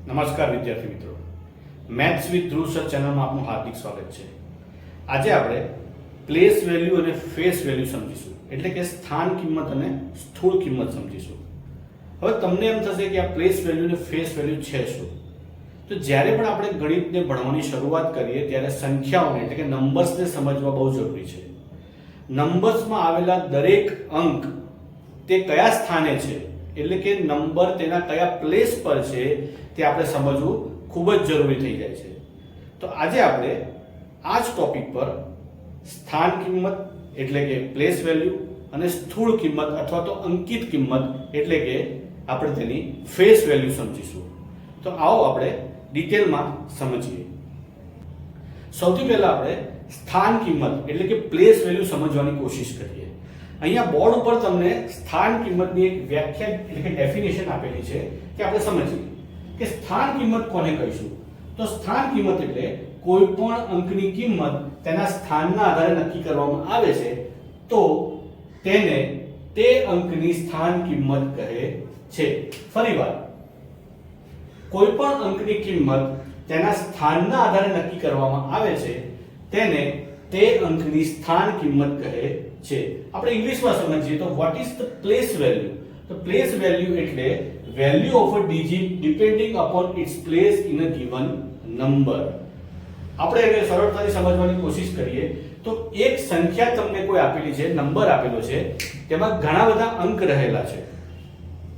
નમસ્કાર વિદ્યાર્થી મિત્રો, મેથ્સ વિથ ધ્રુવ સર ચેનલમાં આપનું હાર્દિક સ્વાગત છે. આજે આપણે પ્લેસ વેલ્યુ અને ફેસ વેલ્યુ સમજીશું, એટલે કે સ્થાન કિંમત અને સ્થૂળ કિંમત સમજીશું. હવે તમને એમ થશે કે આ પ્લેસ વેલ્યુ અને ફેસ વેલ્યુ છે શું? તો જ્યારે પણ આપણે ગણિતને ભણવાની શરૂઆત કરીએ ત્યારે સંખ્યાઓને એટલે કે નંબર્સને સમજવા બહુ જરૂરી છે. નંબર્સમાં આવેલા દરેક અંક તે કયા સ્થાને છે, એટલે કે નંબર તેના કયા પ્લેસ પર છે તે આપણે સમજવું ખૂબ જ જરૂરી થઈ જાય છે. તો આજે આપણે આ જ ટોપિક પર સ્થાન કિંમત એટલે કે પ્લેસ વેલ્યુ અને સ્થૂળ કિંમત અથવા તો અંકિત કિંમત એટલે કે આપણે તેની ફેસ વેલ્યુ સમજીશું. તો આવો આપણે ડિટેલમાં સમજીએ. સૌથી પહેલા આપણે સ્થાન કિંમત એટલે કે પ્લેસ વેલ્યુ સમજવાની કોશિશ કરીએ. અહીંયા બોર્ડ ઉપર તમને સ્થાન કિંમતની એક વ્યાખ્યા એટલે કે ડેફિનેશન આપેલી છે કે આપણે સમજીએ કે સ્થાન કિંમત કોને કહીશું. તો સ્થાન કિંમત એટલે કોઈ પણ અંકની કિંમત તેના સ્થાનના આધારે નક્કી કરવામાં આવે છે તો તેને તે અંકની સ્થાન કિંમત કહે છે. ફરીવાર, કોઈ પણ અંકની કિંમત તેના સ્થાનના આધારે નક્કી કરવામાં આવે છે તેને તે અંકની સ્થાન કિંમત કહે છે. આપણે ઇંગ્લિશમાં સમજીએ તો what is the place value? તો પ્લેસ વેલ્યુ એટલે value of a digit depending upon its place in a given number. આપણે એને સરળતાથી સમજવાની કોશિશ કરીએ તો એક સંખ્યા તમને કોઈ આપેલી છે, નંબર આપેલો છે, તેમાં ઘણા બધા અંક રહેલા છે.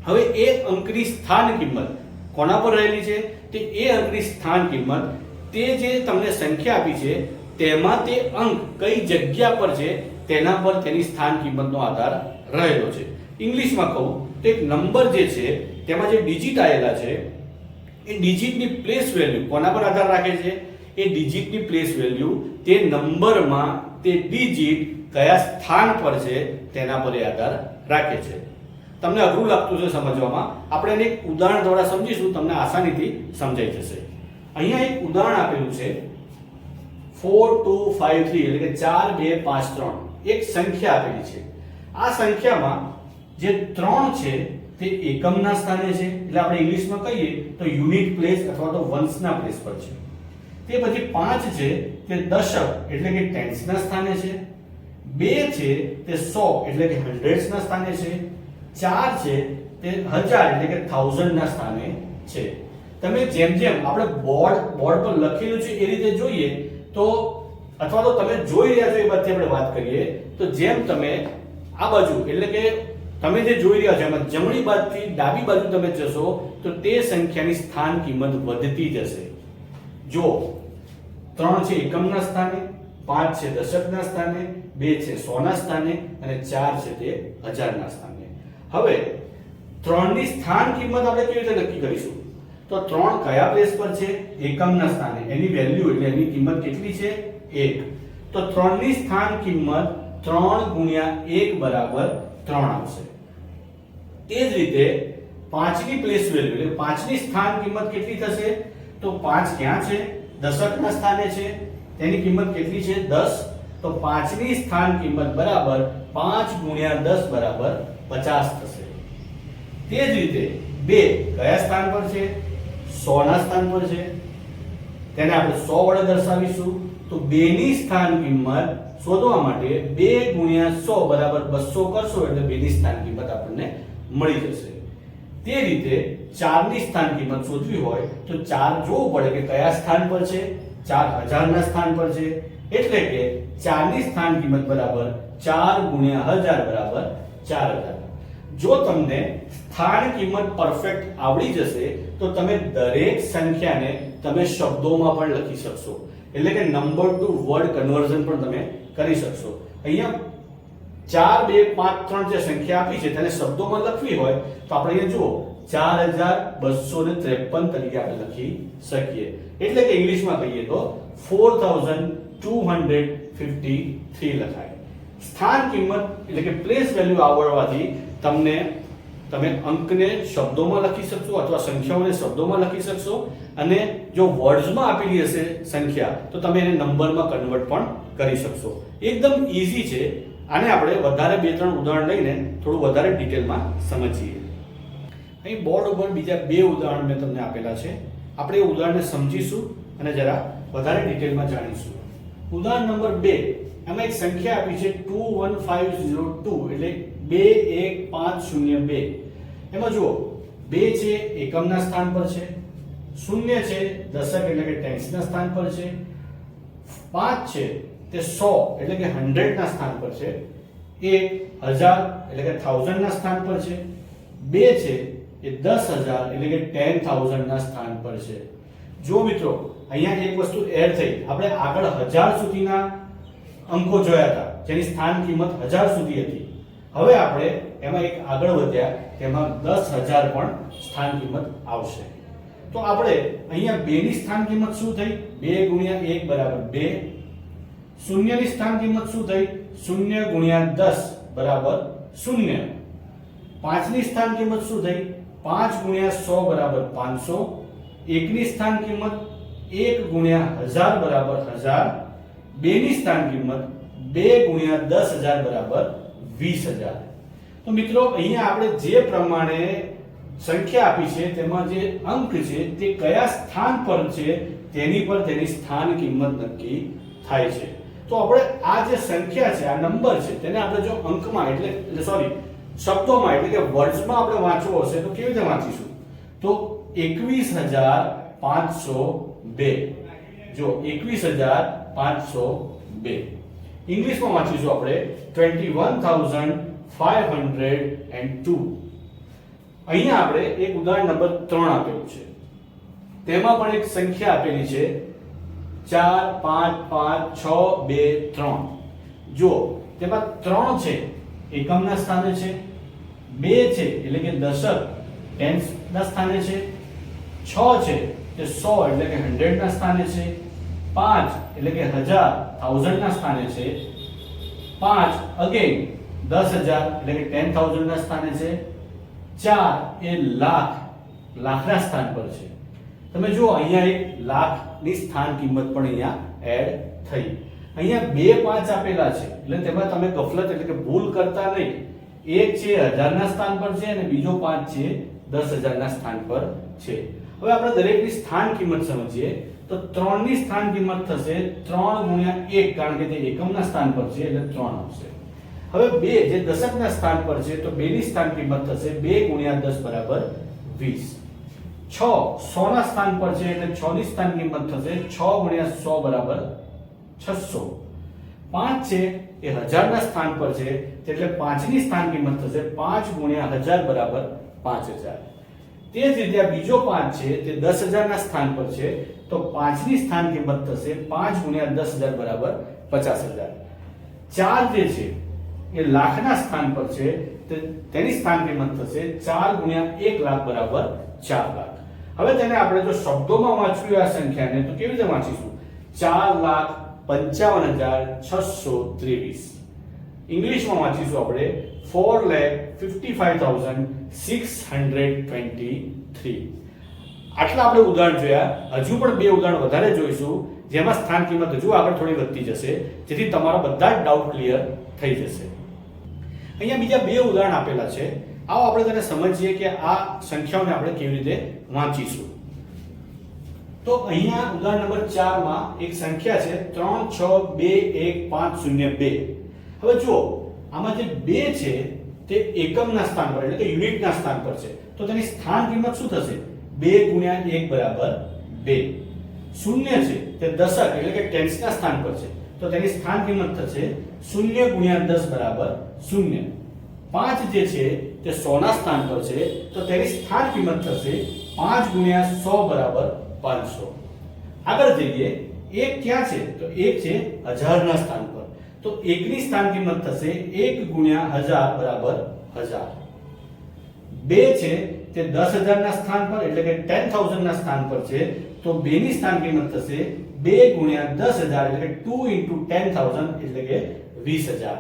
હવે એ અંકની સ્થાન કિંમત કોના પર રહેલી છે? તે એ અંકની સ્થાન કિંમત તે જે તમને સંખ્યા આપી છે તેમાં તે અંક કઈ જગ્યા પર છે તેના પર તેની સ્થાન કિંમતનો આધાર રહેલો છે. ઇંગ્લિશમાં કહું તો એક નંબર જે છે તેમાં જે ડિજિટ આવેલા છે એ ડિજિટની પ્લેસ વેલ્યુ કોના પર આધાર રાખે છે? એ ડિજિટની પ્લેસ વેલ્યુ તે નંબરમાં તે ડિજિટ કયા સ્થાન પર છે તેના પર આધાર રાખે છે. તમને અઘરું લાગતું છે સમજવામાં, આપણે એને એક ઉદાહરણ દ્વારા સમજીશું, તમને આસાનીથી સમજાઈ જશે. અહીંયા એક ઉદાહરણ આપેલું છે 4253 એટલે કે 4253 એક સંખ્યા આપેલી છે. આ સંખ્યામાં જે 3 છે તે એકમના સ્થાને છે, એટલે આપણે ઇંગ્લિશમાં કહીએ તો યુનિટ પ્લેસ અથવા તો વંશના પ્લેસ પર છે. તે પછી 5 છે તે દશક એટલે કે ટેન્સના સ્થાને છે. 2 છે તે 100 એટલે કે હંડ્રેડ્સના સ્થાને છે. 4 છે તે 1000 એટલે કે થાઉઝન્ડના સ્થાને છે. તમે જેમ જેમ આપણે બોર્ડ પર લખેલું છે એ રીતે જોઈએ તો અથવા તો તમે જોઈ રહ્યા છો એ બાબતે આપણે વાત કરીએ તો જેમ તમે આ બાજુ એટલે કે તમે જે જોઈ રહ્યા છો એમાં જમણી બાજુથી ડાબી બાજુ તમે જશો તો તે સંખ્યાની સ્થાન કિંમત વધતી જશે. જો 3 છે એકમના સ્થાને, 5 છે દશકના સ્થાને, 2 છે 100ના સ્થાને અને 4 છે તે 1000ના સ્થાને. હવે 3 ની સ્થાન કિંમત આપણે કેવી રીતે નક્કી કરીશું? તો 3 કયા પ્લેસ પર છે? એકમના સ્થાને. એની વેલ્યુ એટલે એની કિંમત કેટલી છે? 1. તો 3 ની સ્થાન કિંમત 3 ગુણ્યા 1 બરાબર 3 આવશે. તે જ રીતે 5 ની પ્લેસ વેલ્યુ એટલે 5 ની સ્થાન કિંમત કેટલી થશે? તો 5 ક્યાં છે? દશકના સ્થાને છે. તેની કિંમત કેટલી છે? 10. તો 5 ની સ્થાન કિંમત બરાબર 5 ગુણ્યા 10 બરાબર 50 થશે. તે જ રીતે 2 કયા સ્થાન પર છે? 100 ના સ્થાન પર છે. તેને આપણે 100 વડે દર્શાવીશું. તો 2 ની સ્થાન કિંમત શોધવા માટે 2 ગુણ્યા 100 બરાબર 200 કરશો એટલે 2 ની સ્થાન કિંમત આપણને મળી જશે. તે રીતે 4 ની સ્થાન કિંમત શોધવી હોય તો 4 જોવું પડે કે કયા સ્થાન પર છે? 4000 ના સ્થાન પર છે. એટલે કે 4 ની સ્થાન કિંમત બરાબર 4 ગુણ્યા 1000 બરાબર 4000. જો તમને સ્થાન કિંમત પરફેક્ટ આવડી જશે તો તમે દરેક સંખ્યાને તમે શબ્દોમાં પણ લખી શકશો, એટલે કે નંબર ટુ વર્ડ કન્વર્ઝન પણ તમે કરી શકશો. અહીંયા 4 2 5 3 જે સંખ્યા આપી છે તેને શબ્દોમાં લખવી હોય તો આપણે અહીંયા જુઓ 4253 તરીકે આપણે લખી શકીએ. એટલે કે ઇંગ્લિશમાં કહીએ તો 4253 લખાય. સ્થાન કિંમત એટલે કે પ્લેસ વેલ્યુ આવડવાથી તમે અંકને શબ્દોમાં લખી શકશો અથવા સંખ્યાઓને શબ્દોમાં લખી શકશો, અને જો વર્ડ્સમાં આપેલી હશે સંખ્યા તો તમે એને નંબરમાં કન્વર્ટ પણ કરી શકશો. એકદમ ઈઝી છે. આને આપણે વધારે 2-3 ઉદાહરણ લઈને થોડું વધારે ડિટેલમાં સમજીએ. અહીં બોર્ડ ઉપર બીજા 2 ઉદાહરણ મેં તમને આપેલા છે. આપણે એ ઉદાહરણને સમજીશું અને જરા વધારે ડિટેલમાં જાણીશું. ઉદાહરણ નંબર 2, એમાં એક સંખ્યા આપી છે 21502 એટલે 21502. એમાં જુઓ 2 છે એકમના સ્થાન પર છે, 0 છે દશક એટલે કે ટેન્સ ના સ્થાન પર છે, 5 છે તે 100 એટલે કે 100 ના સ્થાન પર છે, 1000 એટલે કે 1000 ના સ્થાન પર છે, 2 છે એ 10000 એટલે કે 10000 ના સ્થાન પર છે. જો મિત્રો અહીંયા એક વસ્તુ એડ થઈ, આપણે આગળ 1000 સુધીના અંકો જોયા હતા જેની સ્થાન કિંમત 1000 સુધી હતી. હવે આપણે એમાં એક આગળ વધ્યા, તેમાં 10000 પણ સ્થાન કિંમત આવશે. તો આપણે અહીંયા 2 ની સ્થાન કિંમત શું થઈ? 2 ગુણ્યા 1 બરાબર 2. 0 ની સ્થાન કિંમત શું થઈ? 0 ગુણ્યા 10 બરાબર 0. 5 ની સ્થાન કિંમત શું થઈ? 5 ગુણ્યા 100 બરાબર 500. 1 ની સ્થાન કિંમત 1 ગુણ્યા 1000 બરાબર 1000. 2 ની સ્થાન કિંમત 2 ગુણ્યા 10000 બરાબર 20000. તો મિત્રો અહીંયા આપણે જે પ્રમાણે સંખ્યા આપી છે તેમાં જે અંક છે તે કયા સ્થાન પર છે તેની પર તેની સ્થાન કિંમત નક્કી થાય છે. તો આપણે આ જે સંખ્યા છે, આ નંબર છે, તેને આપણે જો અંકમાં એટલે સોરી શબ્દોમાં એટલે કે વર્ડ્સમાં આપણે વાંચવો હશે તો કેવી રીતે વાંચીશું? તો 21502. જો 21502. ઇંગ્લિશમાં વાંચીશું આપણે 21502. અહીંયા આપણે એક ઉદાહરણ નંબર 3 આપેલું છે. તેમાં પણ એક સંખ્યા આપેલી છે 4 5 5 6 2 3. જો તેમાં 3 છે એકમના સ્થાને છે, 2 છે એટલે કે દશક ટેન્સ ના સ્થાને છે, 6 છે તે 100 એટલે કે 100 ના સ્થાને છે, 5 એટલે કે 1000 1000 ના સ્થાને છે, 5 અગેન 10000 એટલે કે 10000 ના સ્થાને છે, 4 એ લાખ લાખના સ્થાન પર છે. તમે જુઓ અહીંયા એક લાખની સ્થાન કિંમત પણ અહીંયા એડ થઈ. અહીંયા 2 5 આપેલા છે એટલે તેમાં તમે ગફલત એટલે કે ભૂલ કરતા નહીં. એક છે 1000 ના સ્થાન પર છે અને બીજો 5 છે 10000 ના સ્થાન પર છે. હવે આપણે દરેકની સ્થાન કિંમત સમજીએ તો 3 ની સ્થાન કિંમત થશે 3 ગુણ્યા 1 કારણ કે તે એકમના સ્થાન પર છે એટલે 3 આવશે. હવે 2 જે દશકના સ્થાન પર છે તો 2 ની સ્થાન કિંમત થશે 2 ગુણ્યા 10 બરાબર 20. 6 100 ના સ્થાન પર છે એટલે 6 ની સ્થાન કિંમત થશે 6 ગુણ્યા 100 બરાબર 600. 5 છે એ 1000 ના સ્થાન પર છે એટલે 5 ની સ્થાન કિંમત થશે 5 ગુણ્યા 1000 બરાબર 5000. તે જ રીતે આ બીજો 5 છે તે 10000 ના સ્થાન પર છે તો 5 ની સ્થાન કિંમત થશે 5 ગુણ્યા 10000 બરાબર 50000. 4 જે છે એ લાખના સ્થાન પર છે તો તેની સ્થાન કિંમત થશે 4 ગુણ્યા 1 લાખ બરાબર 4 લાખ. હવે તેને આપણે જો શબ્દોમાં વાંચવી આ સંખ્યાને તો કેવી રીતે વાંચીશું? 4,55,623. ઇંગ્લિશમાં વાંચીશું આપણે 4,55,623. આટલા આપણે ઉદાહરણ જોયા. હજુ પણ 2 ઉદાહરણ વધારે જોઈશું જેમાં સ્થાન કિંમત હજુ આગળ થોડી વધતી જશે જેથી તમારા બધા જ ડાઉટ ક્લિયર થઈ જશે. અહીંયા બીજા 2 ઉદાહરણ આપેલા છે. આવો આપણે તેને સમજીએ કે આ સંખ્યાઓને આપણે કેવી રીતે વાંચીશું. તો અહીંયા ઉદાહરણ નંબર 4 માં એક સંખ્યા છે 3621502. હવે જુઓ આમાં જે 2 છે તે એકમના સ્થાન પર એટલે કે યુનિટના સ્થાન પર છે તો તેની સ્થાન કિંમત શું થશે? 2 ગુણ્યા 1 બરાબર 2. 0 છે તે દશક એટલે કે ટેન્સના સ્થાન પર છે તો તેની સ્થાન કિંમત થશે 0 ગુણ્યા 10 બરાબર 0. 5 જે છે તે 100 ના સ્થાન પર છે તો તેની સ્થાન કિંમત થશે 5 ગુણ્યા 100 બરાબર 500. આગળ જઈએ. 1 ક્યાં છે? તો 1 છે 1000 ના સ્થાન પર તો 1 ની સ્થાન કિંમત થશે 1 ગુણ્યા 1000 બરાબર 1000. 2 છે તે 10000 ના સ્થાન પર એટલે કે 10000 ના સ્થાન પર છે તો 2 ની સ્થાન કિંમત થશે 2 ગુણ્યા 10000 એટલે કે 2 * 10000 એટલે કે 20000.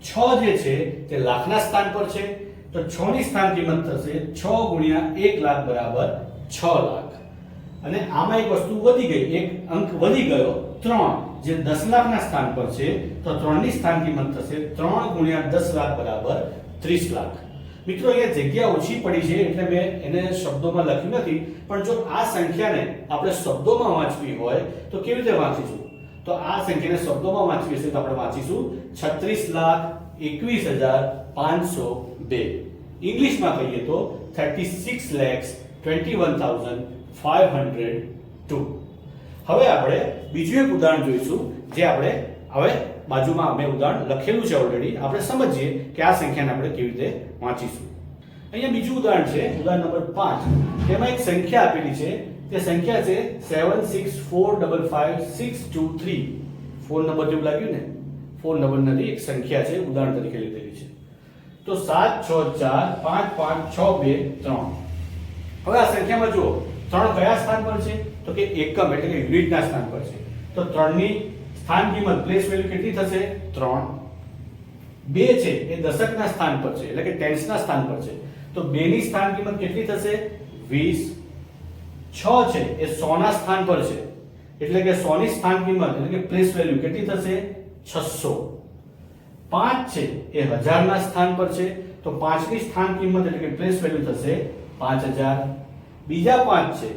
6 જે છે તે લાખના સ્થાન પર છે તો 6 ની સ્થાન કિંમત થશે 6 ગુણ્યા 1 લાખ બરાબર 6 લાખ. અને આમાં એક વસ્તુ વધી ગઈ, એક અંક વધી ગયો 3 જે 10 લાખના સ્થાન પર છે તો 3 ની સ્થાન કિંમત થશે 3 ગુણ્યા 10 લાખ બરાબર 30 લાખ. મિત્રો અહીંયા જગ્યા ઓછી પડી છે એટલે મેં એને શબ્દોમાં લખ્યું નથી, પણ જો આ સંખ્યાને આપણે શબ્દોમાં વાંચવી હોય તો કેવી રીતે વાંચીશું? તો આ સંખ્યાને શબ્દોમાં વાંચવી હશે તો આપણે વાંચીશું 36,21,502. ઇંગ્લિશમાં કહીએ તો 36,21,502. હવે આપણે બીજું એક ઉદાહરણ જોઈશું જે આપણે હવે બાજુમાં અમે ઉદાહરણ લખેલું છે ઓલરેડી. આપણે સમજીએ કે આ સંખ્યાને આપણે કેવી રીતે વાંચીશું. અહીંયા બીજું ઉદાહરણ છે, ઉદાહરણ નંબર 5. તેમાં એક સંખ્યા આપેલી છે. તે સંખ્યા છે 76455623. ફોન નંબર જેવું લાગ્યું ને? ફોન નંબર નથી, એક સંખ્યા છે, ઉદાહરણ તરીકે લીધેલી છે. તો 7645562 હવે આ સંખ્યામાં જુઓ 3 કયા સ્થાન પર છે? તો કે એકમ એટલે કે યુનિટના સ્થાન પર છે. તો 3 ની સ્થાન કિંમત પ્લેસ વેલ્યુ કેટલી થશે? 3. 2 છે એ દશકના સ્થાન પર છે એટલે કે ટેન્સના સ્થાન પર છે. તો 2 ની સ્થાન કિંમત કેટલી થશે? 20. 6 છે એ 100 ના સ્થાન પર છે એટલે કે 100 ની સ્થાન કિંમત એટલે કે પ્લેસ વેલ્યુ કેટલી થશે? 600. 5 છે એ 1000 ના સ્થાન પર છે તો 5 ની સ્થાન કિંમત એટલે કે પ્લેસ વેલ્યુ થશે 5000. બીજા 5 છે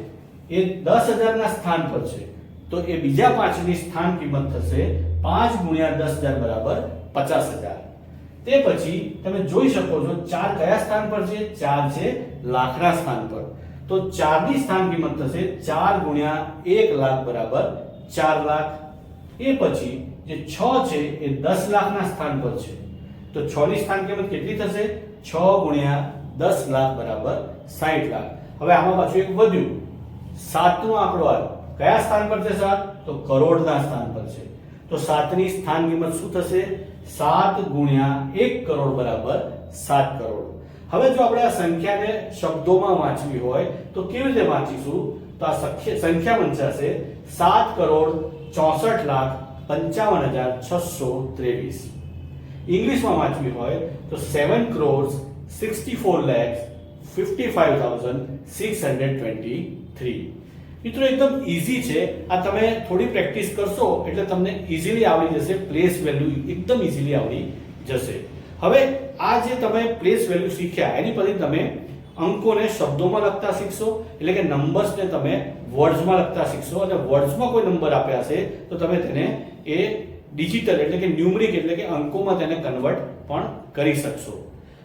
એ 10000 ના સ્થાન પર છે તો એ બીજા 5 ની સ્થાન કિંમત થશે 5 ગુણ્યા 10000 બરાબર 50000. તે પછી તમે જોઈ શકો છો 4 કયા સ્થાન પર છે? 4 છે લાખના સ્થાન પર. તો 4 ની સ્થાન કિંમત થશે 4 ગુણ્યા 1 લાખ બરાબર 4 લાખ. એ પછી જે 6 છે એ 10 લાખના સ્થાન પર છે તો 6 ની સ્થાન કિંમત કેટલી થશે? 6 ગુણ્યા 10 લાખ બરાબર 60 લાખ. હવે આમાં પાછું એક વધ્યું, 7 નો આંકડો આવ્યો. કયા સ્થાન પર છે 7? તો કરોડના સ્થાન પર છે. તો 7 ની સ્થાન કિંમત શું થશે? 7 ગુણ્યા 1 કરોડ બરાબર 7 કરોડ. હવે જો આપણે આ સંખ્યાને શબ્દોમાં વાંચવી હોય તો કેવી રીતે વાંચીશું? તો આ સંખ્યા વંચાશે 7,64,55,623. ઇંગ્લિશમાં વાંચવી હોય તો 7,64,65,623. મિત્રો એકદમ ઈઝી છે આ. તમે થોડી પ્રેક્ટિસ કરશો એટલે તમને ઈઝીલી આવડી જશે. પ્લેસ વેલ્યુ એકદમ ઈઝીલી આવડી જશે. હવે આ જે તમે પ્લેસ વેલ્યુ શીખ્યા એની પછી તમે અંકોને શબ્દોમાં લખતા શીખશો એટલે કે નંબર્સને તમે વર્ડ્સમાં લખતા શીખશો. અને વર્ડ્સમાં કોઈ નંબર આપ્યા છે તો તમે તેને એ ડિજિટલ એટલે કે ન્યુમરિક એટલે કે અંકોમાં તેને કન્વર્ટ પણ કરી શકશો.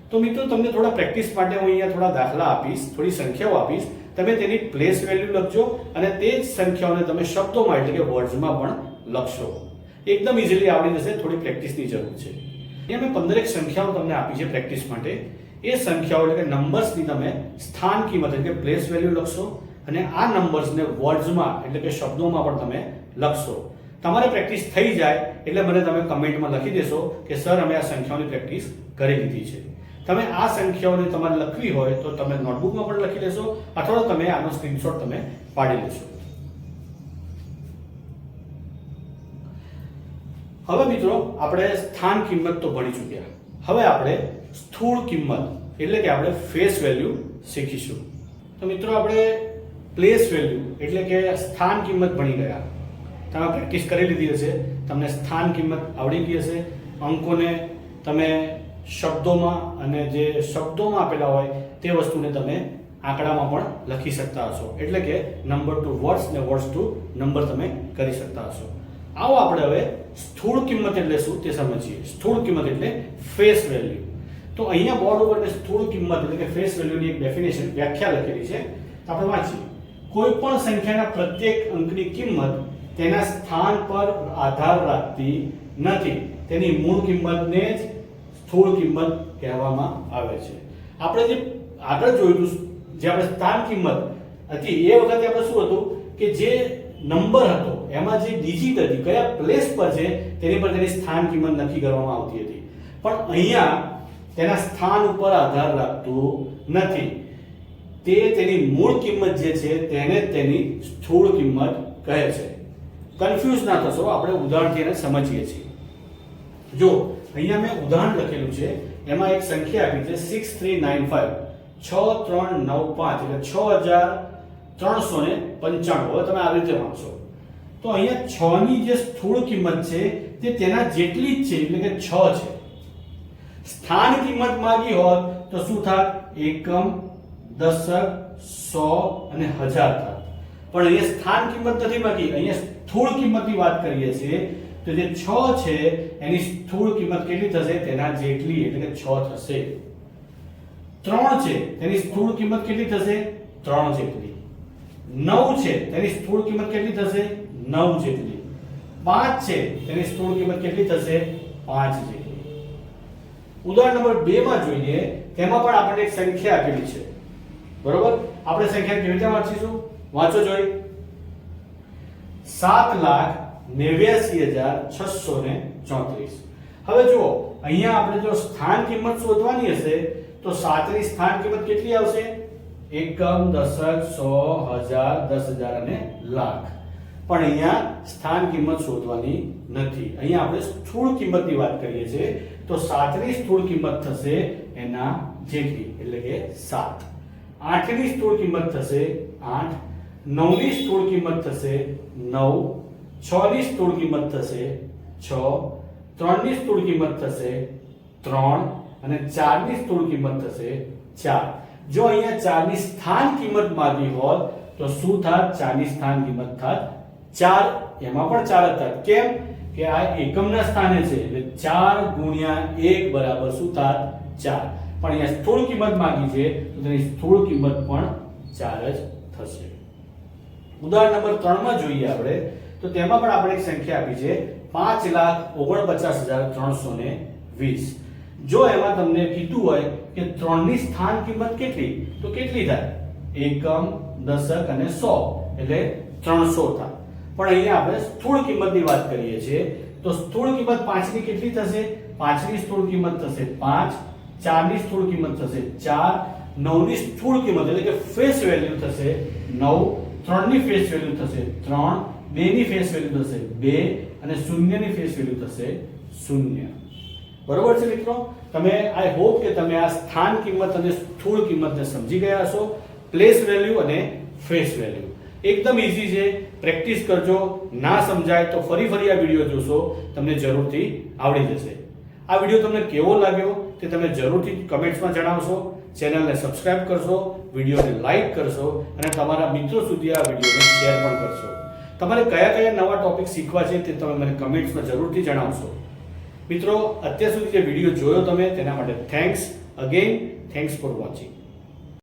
તો મિત્રો તમને થોડા પ્રેક્ટિસ માટે હું અહીંયા થોડા દાખલા આપીશ, થોડી સંખ્યાઓ આપીશ. તમે તેની પ્લેસ વેલ્યુ લખજો અને તે જ સંખ્યાઓને તમે શબ્દોમાં એટલે કે વર્ડ્સમાં પણ લખશો. એકદમ ઈઝીલી આવડી જશે. થોડી પ્રેક્ટિસની જરૂર છે. અહીંયા મેં 15 સંખ્યાઓ તમને આપી છે પ્રેક્ટિસ માટે. એ સંખ્યાઓ એટલે કે નંબર્સની તમે સ્થાન કિંમત એટલે કે પ્લેસ વેલ્યુ લખશો અને આ નંબર્સને વર્ડ્સમાં એટલે કે શબ્દોમાં પણ તમે લખશો. તમારે પ્રેક્ટિસ થઈ જાય એટલે મને તમે કમેન્ટમાં લખી દેશો કે સર અમે આ સંખ્યાઓની પ્રેક્ટિસ કરી લીધી છે. તમે આ સંખ્યાઓને તમારે લખવી હોય તો તમે નોટબુકમાં પણ લખી લેશો અથવા તમે આનો સ્ક્રીનશોટ તમે પાડી લેશો. હવે મિત્રો આપણે સ્થાન કિંમત તો ભણી ચૂક્યા. હવે આપણે સ્થૂળ કિંમત એટલે કે આપણે ફેસ વેલ્યુ શીખીશું. તો મિત્રો આપણે પ્લેસ વેલ્યુ એટલે કે સ્થાન કિંમત ભણી ગયા. તમે પ્રેક્ટિસ કરી લીધી હશે, તમને સ્થાન કિંમત આવડી ગઈ હશે. અંકોને તમે શબ્દોમાં અને જે શબ્દોમાં આપેલા હોય તે વસ્તુને તમે આંકડામાં પણ લખી શકતા હશો એટલે કે નંબર ટુ વર્ડ્સ ને વર્ડ્સ ટુ નંબર તમે કરી શકતા હશો. આવો આપણે હવે સ્થૂળ કિંમત એટલે શું તે સમજીએ. સ્થૂળ કિંમત એટલે ફેસ વેલ્યુ. તો અહીંયા બોર્ડ ઉપર સ્થૂળ કિંમત એટલે કે ફેસ વેલ્યુની એક ડેફિનેશન વ્યાખ્યા લખેલી છે. આપણે વાંચીએ. કોઈ પણ સંખ્યાના પ્રત્યેક અંકની કિંમત તેના સ્થાન પર આધાર રાખતી નથી. તેની મૂળ કિંમતને જ સ્થૂળ કિંમત કહેવામાં આવે છે. આપણે જે આગળ જોયું જે આપણે સ્થાન કિંમત હતી એ વખતે આપણે શું હતું કે જે નંબર હતો એમાં જે ડિજિટ હતી કયા પ્લેસ પર છે તેની પર તેની સ્થાન કિંમત નક્કી કરવામાં આવતી હતી. પણ અહીંયા તેના સ્થાન ઉપર આધાર રાખતું નથી. તે તેની મૂળ કિંમત જે છે તેને તેની સ્થૂળ કિંમત કહે છે. કન્ફ્યુઝ ના થશો, આપણે ઉદાહરણથી એને સમજીએ છીએ. જો અહીંયા મેં ઉદાહરણ લખેલું છે એમાં એક સંખ્યા આપી છે 6395 6395 એટલે 6395. હવે તમે આવી રીતે વાંચો તો અહીંયા 6 ની જે સ્થૂળ કિંમત છે તે તેના જેટલી જ છે એટલે કે 6 છે. સ્થાન કિંમત માંગી હોત તો શું થાત? એકમ, દશક, સો અને હજાર થાત. પણ અહીંયા સ્થાન કિંમત નથી માંગી, અહીંયા સ્થૂળ કિંમતની વાત કરીએ છીએ. તો જે 6 છે એની સ્થૂળ કિંમત કેટલી થશે? તેના જેટલી, એટલે કે 6 થશે. 3 છે તેની સ્થૂળ કિંમત કેટલી થશે? 3 જેટલી. 9 છે તેની સ્થૂળ કિંમત કેટલી થશે? 9 જેટલી. 5 છે તેની સ્થૂળ કિંમત કેટલી થશે? 5 જેટલી. ઉદાહરણ નંબર 2 માં જોઈએ, તેમાં પણ આપણને એક સંખ્યા આપેલી છે. બરોબર? આપણે સંખ્યા કેવી રીતે વાંચીશું? વાંચો જોઈ. 7,89,634. હવે જુઓ, અહીંયા આપણે જો સ્થાન કિંમત શોધવાની હશે તો 7 ની સ્થાન કિંમત કેટલી આવશે? એકમ, દશક, સો, હજાર, 10,000 અને લાખ. પણ અહીંયા સ્થાન કિંમત શોધવાની નથી. અહીંયા આપણે સ્થૂળ કિંમતની વાત કરીએ છીએ. તો 7 ની સ્થૂળ કિંમત થશે એના જેટલી, એટલે કે 7. 8 ની સ્થૂળ કિંમત થશે 8. 9 ની સ્થૂળ કિંમત થશે 9. 6 ની સ્થૂળ કિંમત થશે 6. 3 ની સ્થૂળ કિંમત થશે 3 અને 4 ની સ્થૂળ કિંમત થશે 4. જો અહીંયા 4 ની સ્થાન કિંમત માંગી હોત તો શું થાત? 4 ની સ્થાન કિંમત થાત 4. એમાં પણ 4 જ થાત. કેમ કે આ એકમના સ્થાને છે, એટલે 4 ગુણ્યા 1 બરાબર શું થાત? 4. પણ અહીંયા સ્થૂળ કિંમત માંગી છે તો તેની સ્થૂળ કિંમત પણ 4 જ થશે. ઉદાહરણ નંબર 3 માં જોઈએ આપણે, તો તેમાં પણ આપણે એક સંખ્યા આપી છે 5,49,320. જો એમાં તમને કીધું હોય કે 3 ની સ્થાન કિંમત કેટલી, તો કેટલી થાય? એકમ, દશક અને સો, એટલે 300 થાય. પણ અહીંયા આપણે સ્થૂળ કિંમતની વાત કરીએ છીએ. તો સ્થૂળ કિંમત 5 ની કેટલી થશે? 5 ની સ્થૂળ કિંમત થશે 5. 4 ની સ્થૂળ કિંમત થશે 4. 9 ની સ્થૂળ કિંમત એટલે કે ફેસ વેલ્યુ થશે 9. 3 ની ફેસ વેલ્યુ થશે 3. 2 ની ફેસ વેલ્યુ થશે 2 અને 0 ની ફેસ વેલ્યુ થશે 0. બરોબર છે મિત્રો? તમે આઈ હોપ કે તમે આ સ્થાન કિંમત અને સ્થૂળ કિંમતને સમજી ગયા હશો. પ્લેસ વેલ્યુ અને ફેસ વેલ્યુ એકદમ ઈઝી છે. પ્રેક્ટિસ કરજો. ના સમજાય તો ફરી આ વિડિયો જોશો, તમને જરૂરથી આવડી જશે. આ વિડિયો તમને કેવો લાગ્યો તે તમે જરૂરથી કમેન્ટ્સમાં જણાવશો. ચેનલને સબસ્ક્રાઇબ કરશો, વિડિયોને લાઈક કરશો અને તમારા મિત્રો સુધી આ વિડિયોને શેર પણ કરશો. તમારે કયા નવા ટોપિક શીખવા છે તે તમે મને કમેન્ટ્સમાં જરૂરથી જણાવશો. મિત્રો, અત્યાર સુધી જે વિડિયો જોયો તમે તેના માટે thanks again. Thanks for watching.